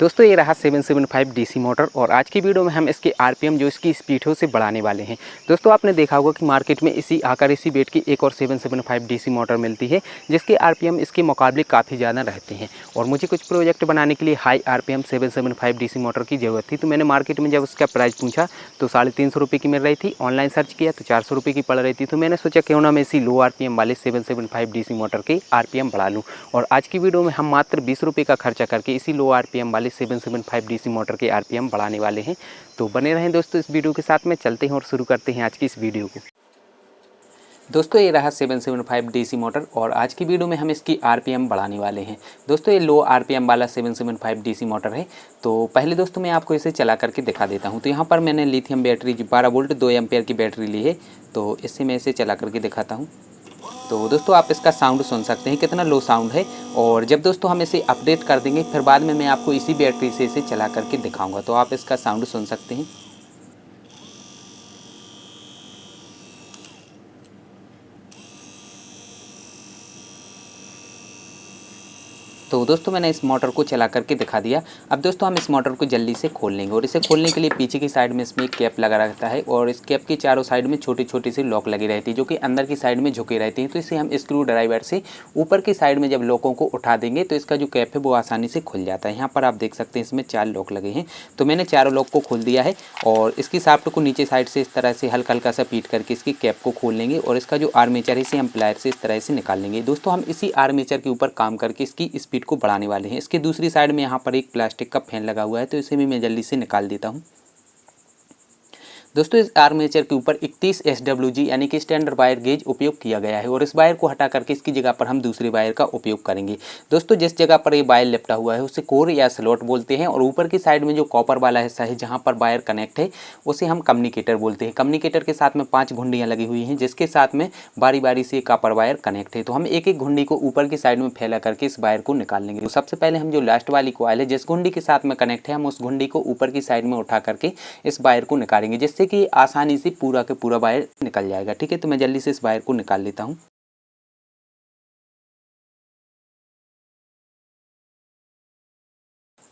दोस्तों ये रहा 775 डीसी मोटर और आज की वीडियो में हम इसके आरपीएम जो इसकी स्पीड है उसे बढ़ाने वाले हैं। दोस्तों आपने देखा होगा कि मार्केट में इसी आकार इसी वेट की एक और 775 डीसी मोटर मिलती है जिसके आरपीएम इसके मुकाबले काफ़ी ज़्यादा रहते हैं। और मुझे कुछ प्रोजेक्ट बनाने के लिए हाई आरपीएम 775 डीसी मोटर की ज़रूरत थी, तो मैंने मार्केट में जब उसका प्राइस पूछा तो 350 रुपये की मिल रही थी। ऑनलाइन सर्च किया तो 400 रुपये की पड़ रही थी। तो मैंने सोचा क्यों ना मैं इसी लो आरपीएम वाले 775 डीसी मोटर के आरपीएम बढ़ा लूँ। और आज की वीडियो में हम मात्र 20 रुपये का खर्चा करके इसी लो आरपीएम वाले 775 डीसी मोटर के आरपीएम बढ़ाने वाले हैं। तो बने रहें दोस्तों इस वीडियो के साथ में। चलते हैं और शुरू करते हैं आज की इस वीडियो को। दोस्तों ये रहा 775 डीसी मोटर और आज की वीडियो में हम इसकी आरपीएम बढ़ाने वाले हैं। दोस्तों ये लो आरपीएम वाला 775 डीसी मोटर है। तो पहले दोस्तों मैं आपको इसे चला करके दिखा देता हूं। तो यहाँ पर मैंने लिथियम बैटरी 12 वोल्ट 2 एम्पेयर की बैटरी ली है, तो इससे मैं इसे चला करके दिखाता हूँ। तो दोस्तों आप इसका साउंड सुन सकते हैं कितना लो साउंड है। और जब दोस्तों हम इसे अपडेट कर देंगे फिर बाद में मैं आपको इसी बैटरी से इसे चला करके दिखाऊंगा, तो आप इसका साउंड सुन सकते हैं। तो दोस्तों मैंने इस मोटर को चला करके दिखा दिया। अब दोस्तों हम इस मोटर को जल्दी से खोल लेंगे और इसे खोलने के लिए पीछे की साइड में इसमें एक कैप लगा रहता है और इस कैप की चारों साइड में छोटी छोटी सी लॉक लगी रहती है जो कि अंदर की साइड में झुकी रहती है। तो इसे हम स्क्रू ड्राइवर से ऊपर की साइड में जब लॉकों को उठा देंगे तो इसका जो कैप है वो आसानी से खुल जाता है। यहाँ पर आप देख सकते हैं इसमें 4 लॉक लगे हैं। तो मैंने चारों लॉक को खोल दिया है और इसकी शाफ्ट को नीचे साइड से इस तरह से हल्का हल्का सा पीट करके इसकी कैप को खोल लेंगे और इसका जो आर्मेचर है इसे हम प्लायर से इस तरह से निकाल लेंगे। दोस्तों हम इसी आर्मेचर के ऊपर काम करके इसकी स्पीड को बढ़ाने वाले हैं। इसके दूसरी साइड में यहाँ पर एक प्लास्टिक का फैन लगा हुआ है, तो इसे भी मैं जल्दी से निकाल देता हूँ। दोस्तों इस आर्मेचर के ऊपर 31 SWG यानी कि स्टैंडर्ड वायर गेज उपयोग किया गया है और इस वायर को हटा करके इसकी जगह पर हम दूसरे वायर का उपयोग करेंगे। दोस्तों जिस जगह पर ये वायर लिपटा हुआ है उसे कोर या स्लॉट बोलते हैं और ऊपर की साइड में जो कॉपर वाला हिस्सा है जहाँ पर वायर कनेक्ट है उसे हम कम्युनिकेटर बोलते हैं। कम्युनिकेटर के साथ में 5 घुंडियाँ लगी हुई हैं जिसके साथ में बारी बारी से कॉपर वायर कनेक्ट है। तो हम एक एक घुंडी को ऊपर की साइड में फैला करके इस वायर को निकाल लेंगे। तो सबसे पहले हम जो लास्ट वाली कॉइल है जिस घुंडी के साथ में कनेक्ट है हम उस घुंडी को ऊपर की साइड में उठा करके इस वायर को निकालेंगे जिससे कि आसानी से पूरा के पूरा वायर निकल जाएगा। ठीक है, तो मैं जल्दी से इस वायर को निकाल लेता हूं।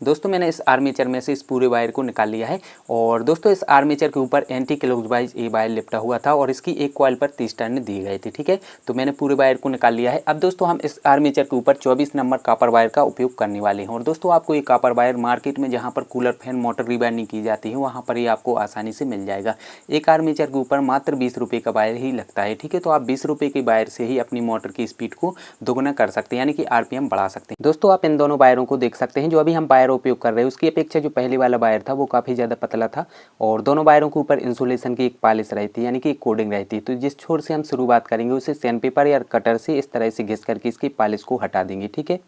दोस्तों मैंने इस आर्मेचर में से इस पूरे वायर को निकाल लिया है और दोस्तों इस आर्मेचर के ऊपर एंटी क्लॉकवाइज ये वायर लिपटा हुआ था और इसकी एक कॉइल पर 30 टर्न दिए गए थे। ठीक है, तो मैंने पूरे वायर को निकाल लिया है। अब दोस्तों हम इस आर्मेचर के ऊपर 24 नंबर कॉपर वायर का उपयोग करने वाले हैं और दोस्तों आपको ये कॉपर वायर मार्केट में जहाँ पर कूलर फैन मोटर रिवायरिंग की जाती है वहाँ पर ये आपको आसानी से मिल जाएगा। एक आर्मेचर के ऊपर मात्र 20 रुपये का वायर ही लगता है। ठीक है, तो आप 20 रुपये के वायर से ही अपनी मोटर की स्पीड को दोगुना कर सकते हैं यानी कि आरपीएम बढ़ा सकते हैं। दोस्तों आप इन दोनों वायरों को देख सकते हैं। जो अभी हम वायर उपयोग कर रहे हैं उसकी अपेक्षा जो पहले वाला वायर था वो काफ़ी ज़्यादा पतला था और दोनों वायरों के ऊपर इंसुलेशन की एक पॉलिश रहती है यानी कि एक कोडिंग रहती है। तो जिस छोर से हम शुरुआत करेंगे उसे सैंडपेपर या कटर से इस तरह से घिस करके इसकी पॉलिश को हटा देंगे। ठीक है,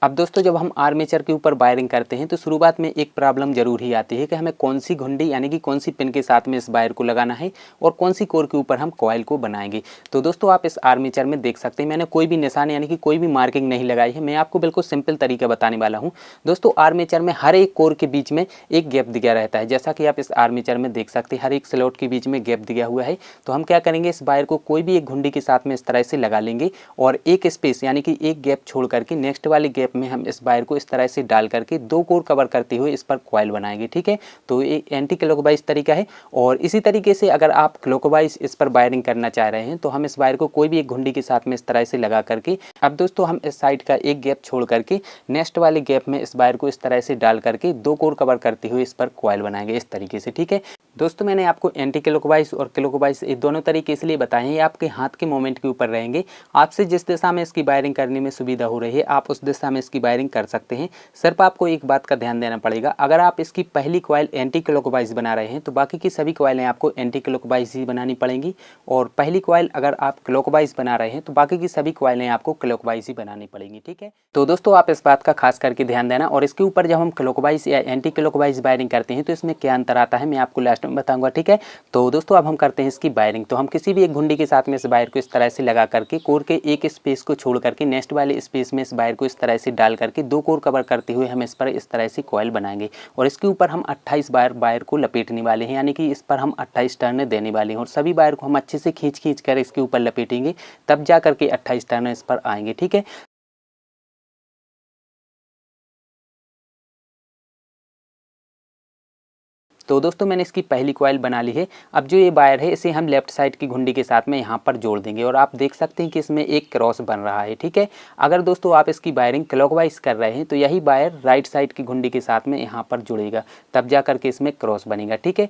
अब दोस्तों जब हम आर्मेचर के ऊपर वायरिंग करते हैं तो शुरुआत में एक प्रॉब्लम जरूर ही आती है कि हमें कौन सी घुंडी यानी कि कौन सी पिन के साथ में इस वायर को लगाना है और कौन सी कोर के ऊपर हम कॉइल को बनाएंगे। तो दोस्तों आप इस आर्मेचर में देख सकते हैं मैंने कोई भी निशान यानी कि कोई भी मार्किंग नहीं लगाई है। मैं आपको बिल्कुल सिंपल तरीका बताने वाला हूँ। दोस्तों आर्मेचर में हर एक कोर के बीच में एक गैप दिया रहता है, जैसा कि आप इस आर्मेचर में देख सकते हैं हर एक स्लॉट के बीच में गैप दिया हुआ है। तो हम क्या करेंगे, इस वायर को कोई भी एक घुंडी के साथ में इस तरह से लगा लेंगे और एक स्पेस यानी कि एक गैप छोड़ करके नेक्स्ट वाले गैप में हम इस वायर को इस तरह से डाल करके 2 कोर कवर करते हुए इस पर कॉइल बनाएंगे। ठीक है, तो ये एंटी क्लॉकवाइज तरीका है और इसी तरीके से अगर आप क्लॉकवाइज इस पर वायरिंग करना चाह रहे हैं तो हम इस वायर को कोई भी एक घुंडी के साथ में इस तरह से लगा करके अब दोस्तों हम इस साइड का एक गैप छोड़ करके नेक्स्ट वाले गैप में इस वायर को इस तरह से डाल करके 2 कोर कवर करते हुए इस पर कॉइल बनाएंगे इस तरीके से। ठीक है दोस्तों, मैंने आपको एंटी क्लॉकवाइज और क्लॉकवाइज ये दोनों तरीके इसलिए बताए हैं, ये आपके हाथ के मोमेंट के ऊपर रहेंगे। आपसे जिस दिशा में इसकी वायरिंग करने में सुविधा हो रही है आप उस दिशा में इसकी वायरिंग कर सकते हैं। सिर्फ आपको एक बात का ध्यान देना पड़ेगा, अगर आप इसकी पहली कॉइल एंटी क्लॉकवाइज बना रहे हैं तो बाकी की सभी कॉइलें आपको एंटी क्लॉकवाइज ही बनानी पड़ेंगी और पहली कॉइल अगर आप क्लॉकवाइज बना रहे हैं तो बाकी की सभी कॉइलें आपको क्लॉकवाइज ही बनानी पड़ेंगी। ठीक है, तो दोस्तों आप इस बात का खास करके ध्यान देना। और इसके ऊपर जब हम क्लॉकवाइज या एंटी क्लॉकवाइज वायरिंग करते हैं तो इसमें क्या अंतर आता है मैं आपको लास्ट में बताऊंगा, ठीक है। तो दोस्तों अब हम करते हैं इसकी वायरिंग। तो हम किसी भी एक घुंडी के साथ में इस वायर को इस तरह से लगा करके कोर के एक स्पेस को छोड़ करके नेक्स्ट वाले स्पेस में इस वायर को इस तरह से डाल करके 2 कोर कवर करते हुए हम इस पर इस तरह से कॉइल बनाएंगे और इसके ऊपर हम 28 बार वायर को लपेटने वाले हैं, यानी कि इस पर हम 28 टर्न देने वाले हैं और सभी वायर को हम अच्छे से खींच कर इसके ऊपर लपेटेंगे, तब जा करके 28 टर्न इस पर आएंगे, ठीक है। तो दोस्तों मैंने इसकी पहली कॉइल बना ली है। अब जो ये वायर है इसे हम लेफ्ट साइड की घुंडी के साथ में यहाँ पर जोड़ देंगे और आप देख सकते हैं कि इसमें एक क्रॉस बन रहा है, ठीक है। अगर दोस्तों आप इसकी वायरिंग क्लॉकवाइज कर रहे हैं तो यही वायर राइट साइड की घुंडी के साथ में यहाँ पर जुड़ेगा, तब जा करके इसमें क्रॉस बनेगा, ठीक है।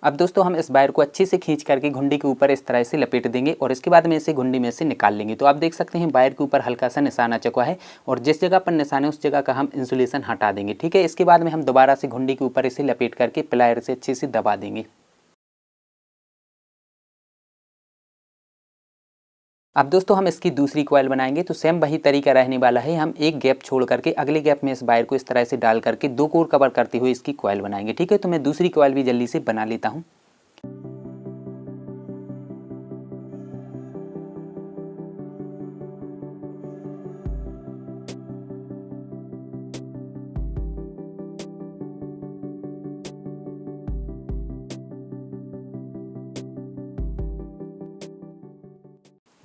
अब दोस्तों हम इस वायर को अच्छे से खींच करके घुंडी के ऊपर इस तरह से लपेट देंगे और इसके बाद में इसे घुंडी में से निकाल लेंगे। तो आप देख सकते हैं वायर के ऊपर हल्का सा निशान आ चुका है और जिस जगह पर निशान है उस जगह का हम इंसुलेशन हटा देंगे, ठीक है। इसके बाद में हम दोबारा से घुंडी के ऊपर इसे लपेट करके प्लायर से अच्छे से दबा देंगे। अब दोस्तों हम इसकी दूसरी कॉइल बनाएंगे। तो सेम वही तरीका रहने वाला है, हम एक गैप छोड़ करके अगले गैप में इस वायर को इस तरह से डाल करके 2 कोर कवर करते हुए इसकी कॉइल बनाएंगे, ठीक है। तो मैं दूसरी कॉइल भी जल्दी से बना लेता हूँ।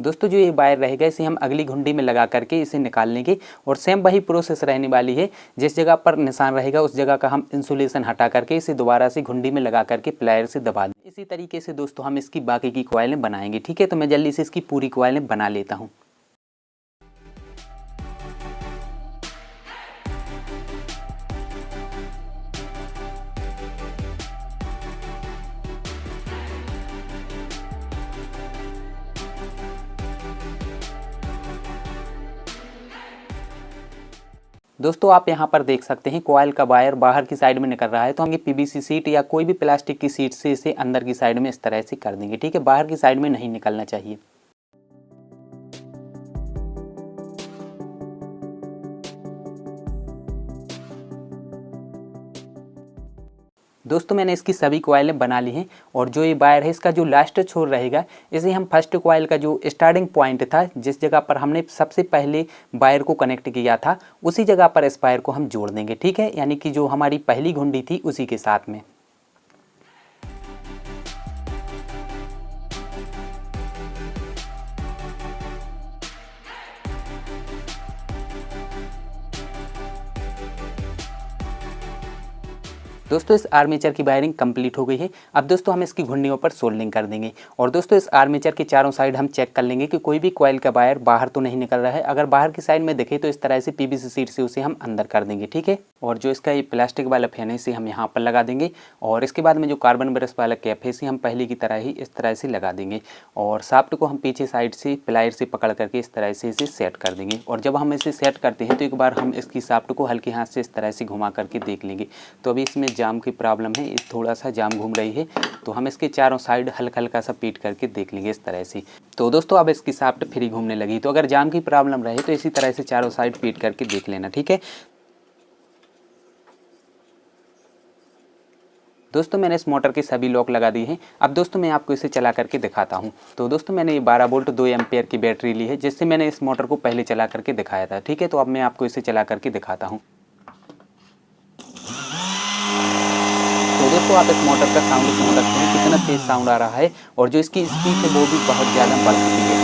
दोस्तों जो ये वायर रहेगा इसे हम अगली घुंडी में लगा करके इसे निकाल लेंगे और सेम वही प्रोसेस रहने वाली है। जिस जगह पर निशान रहेगा उस जगह का हम इंसुलेशन हटा करके इसे दोबारा से घुंडी में लगा करके प्लायर से दबा दें। इसी तरीके से दोस्तों हम इसकी बाकी की कॉइलें बनाएंगे, ठीक है। तो मैं जल्दी से इसकी पूरी कॉइलें बना लेता हूँ। दोस्तों आप यहाँ पर देख सकते हैं कॉइल का वायर बाहर की साइड में निकल रहा है, तो हम ये पीवीसी सीट या कोई भी प्लास्टिक की सीट से इसे अंदर की साइड में इस तरह से कर देंगे, ठीक है। बाहर की साइड में नहीं निकलना चाहिए। दोस्तों मैंने इसकी सभी कॉइलें बना ली हैं और जो ये वायर है इसका जो लास्ट छोर रहेगा इसे हम फर्स्ट कॉइल का जो स्टार्टिंग पॉइंट था, जिस जगह पर हमने सबसे पहले वायर को कनेक्ट किया था, उसी जगह पर इस वायर को हम जोड़ देंगे, ठीक है। यानी कि जो हमारी पहली घुंडी थी उसी के साथ में। दोस्तों इस आर्मेचर की वायरिंग कंप्लीट हो गई है। अब दोस्तों हम इसकी घुंडियों पर सोल्डरिंग कर देंगे और दोस्तों इस आर्मेचर के चारों साइड हम चेक कर लेंगे कि कोई भी कॉइल का वायर बाहर तो नहीं निकल रहा है। अगर बाहर की साइड में दिखे तो इस तरह से पीवीसी सीट से उसे हम अंदर कर देंगे, ठीक है। और जो इसका ये प्लास्टिक वाला फैन है इसे हम यहाँ पर लगा देंगे और इसके बाद में जो कार्बन ब्रश वाला कैप है इसे हम पहले की तरह ही इस तरह से लगा देंगे और शाफ्ट को हम पीछे साइड से प्लायर से पकड़ करके इस तरह से इसे सेट कर देंगे। और जब हम इसे सेट करते हैं तो एक बार हम इसकी शाफ्ट को हल्के हाथ से इस तरह से घुमा करके देख लेंगे। तो अभी इसमें जाम की प्रॉब्लम है, थोड़ा सा जाम घूम रही है, तो हम इसके चारों साइड हल्का हल्का सा पीट करके देख लेंगे इस तरह से। तो दोस्तों अब इसकी शाफ्ट फ्री घूमने लगी, तो अगर जाम की प्रॉब्लम रहे तो इसी तरह से चारों साइड पीट करके देख लेना, ठीक है। दोस्तों मैंने इस मोटर के सभी लॉक लगा दिए हैं। अब दोस्तों मैं आपको इसे चला करके दिखाता हूं। तो दोस्तों मैंने ये 12 वोल्ट 2 एम्पेयर की बैटरी ली है, जिससे मैंने इस मोटर को पहले चला करके दिखाया था, ठीक है। तो अब मैं आपको इसे चला करके दिखाता हूँ। तो दोस्तों आप इस मोटर का साउंड सुन सकते हैं, कितना तेज साउंड आ रहा है और जो इसकी स्पीड है वो भी बहुत ज़्यादा बढ़ चुकी है।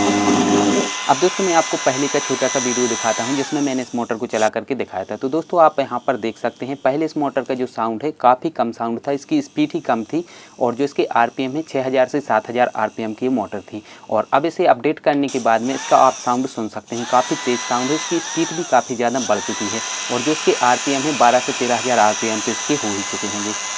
अब दोस्तों मैं आपको पहले का छोटा सा वीडियो दिखाता हूं जिसमें मैंने इस मोटर को चला करके दिखाया था। तो दोस्तों आप यहां पर देख सकते हैं पहले इस मोटर का जो साउंड है काफ़ी कम साउंड था, इसकी स्पीड ही कम थी और जो इसके आरपीएम है 6000 से 7000 आरपीएम की मोटर थी। और अब इसे अपडेट करने के बाद में इसका आप साउंड सुन सकते हैं, काफ़ी तेज़ साउंड है, इसकी स्पीड भी काफ़ी ज़्यादा बढ़ चुकी है और जो इसके आरपीएम है 12 से 13000 आरपीएम से इसके हो ही चुके होंगे।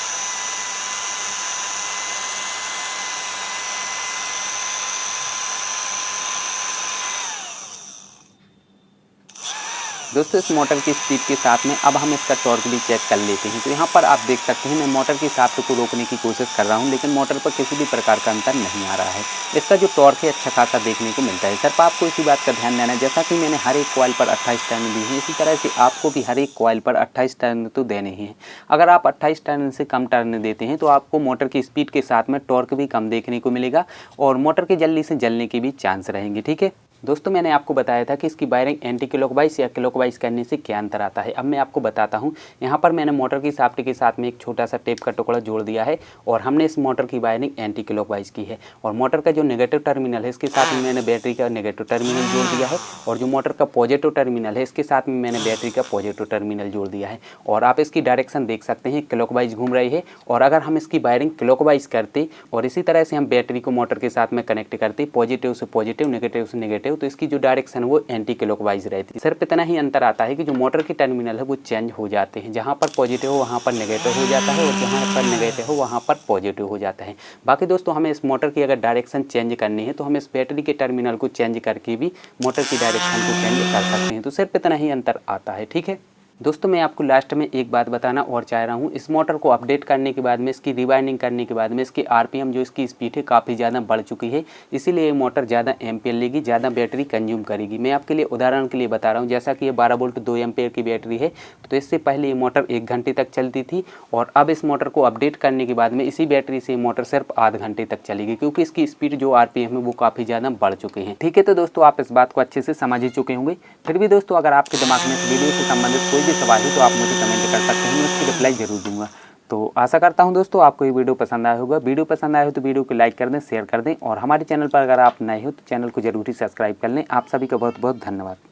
दोस्तों इस मोटर की स्पीड के साथ में अब हम इसका टॉर्क भी चेक कर लेते हैं। तो यहाँ पर आप देख सकते हैं मैं मोटर की शाफ्ट को रोकने की कोशिश कर रहा हूँ, लेकिन मोटर पर किसी भी प्रकार का अंतर नहीं आ रहा है। इसका जो टॉर्क है अच्छा खासा देखने को मिलता है। सिर्फ आपको इसी बात का ध्यान देना है, जैसा कि मैंने हर एक कॉइल पर 28 टर्न दी है, इसी तरह से आपको भी हर एक कॉइल पर 28 टर्न तो देने ही हैं। अगर आप 28 टर्न से कम टर्न देते हैं तो आपको मोटर की स्पीड के साथ में टॉर्क भी कम देखने को मिलेगा और मोटर के जल्दी से जलने के भी चांस रहेंगे। ठीक है दोस्तों, मैंने आपको बताया था कि इसकी वायरिंग एंटी क्लॉकवाइज या क्लॉकवाइज करने से क्या अंतर आता है। अब मैं आपको बताता हूँ। यहाँ पर मैंने मोटर की शाफ्ट के साथ में एक छोटा सा टेप का टुकड़ा जोड़ दिया है और हमने इस मोटर की वायरिंग एंटी क्लॉकवाइज की है। और मोटर का जो नेगेटिव टर्मिनल है इसके साथ में मैंने बैटरी का नेगेटिव टर्मिनल जोड़ दिया है और जो मोटर का पॉजिटिव टर्मिनल है इसके साथ में मैंने बैटरी का पॉजिटिव टर्मिनल जोड़ दिया है। और आप इसकी डायरेक्शन देख सकते हैं, क्लॉकवाइज घूम रही है। और अगर हम इसकी वायरिंग क्लॉकवाइज करते और इसी तरह से हम बैटरी को मोटर के साथ में कनेक्ट करते, पॉजिटिव से पॉजिटिव, नेगेटिव से नेगेटिव, तो इसकी जो डायरेक्शन वो एंटी क्लॉकवाइज रहती है। सिर्फ इतना ही अंतर आता है कि जो मोटर के टर्मिनल है वो चेंज हो जाते हैं। जहाँ पर पॉजिटिव हो वहाँ पर नेगेटिव हो जाता है और जहाँ पर नेगेटिव हो वहाँ पर पॉजिटिव हो जाता है। बाकी दोस्तों हमें इस मोटर की अगर डायरेक्शन चेंज करनी है तो हम इस बैटरी के टर्मिनल को चेंज करके भी मोटर की डायरेक्शन को चेंज कर सकते हैं। तो सिर्फ इतना ही अंतर आता है। ठीक है दोस्तों, मैं आपको लास्ट में एक बात बताना और चाह रहा हूँ। इस मोटर को अपडेट करने के बाद में, इसकी रिवाइंडिंग करने के बाद में इसकी आरपीएम जो इसकी स्पीड है काफ़ी ज़्यादा बढ़ चुकी है। इसीलिए ये मोटर ज़्यादा एम्पेयर लेगी, ज़्यादा बैटरी कंज्यूम करेगी। मैं आपके लिए उदाहरण के लिए बता रहा हूँ, जैसा कि ये 12 वोल्ट 2 एम्पेयर की बैटरी है, तो इससे पहले ये मोटर 1 घंटे तक चलती थी और अब इस मोटर को अपडेट करने के बाद में इसी बैटरी से मोटर सिर्फ आध घंटे तक चलेगी, क्योंकि इसकी स्पीड जो आरपीएम है वो काफ़ी ज़्यादा बढ़ चुके हैं। ठीक है, तो दोस्तों आप इस बात को अच्छे से समझ ही चुके होंगे। फिर भी दोस्तों अगर आपके दिमाग में इस वीडियो से संबंधित कोई भी सवाल है तो आप कमेंट कर सकते हैं, मैं उसकी रिप्लाई जरूर दूंगा। तो आशा करता हूं दोस्तों आपको ये वीडियो पसंद आया होगा। वीडियो पसंद आया हो तो वीडियो को लाइक कर दें, शेयर कर दें और हमारे चैनल पर अगर आप नए हो तो चैनल को जरूर ही सब्सक्राइब कर लें। आप सभी का बहुत बहुत धन्यवाद।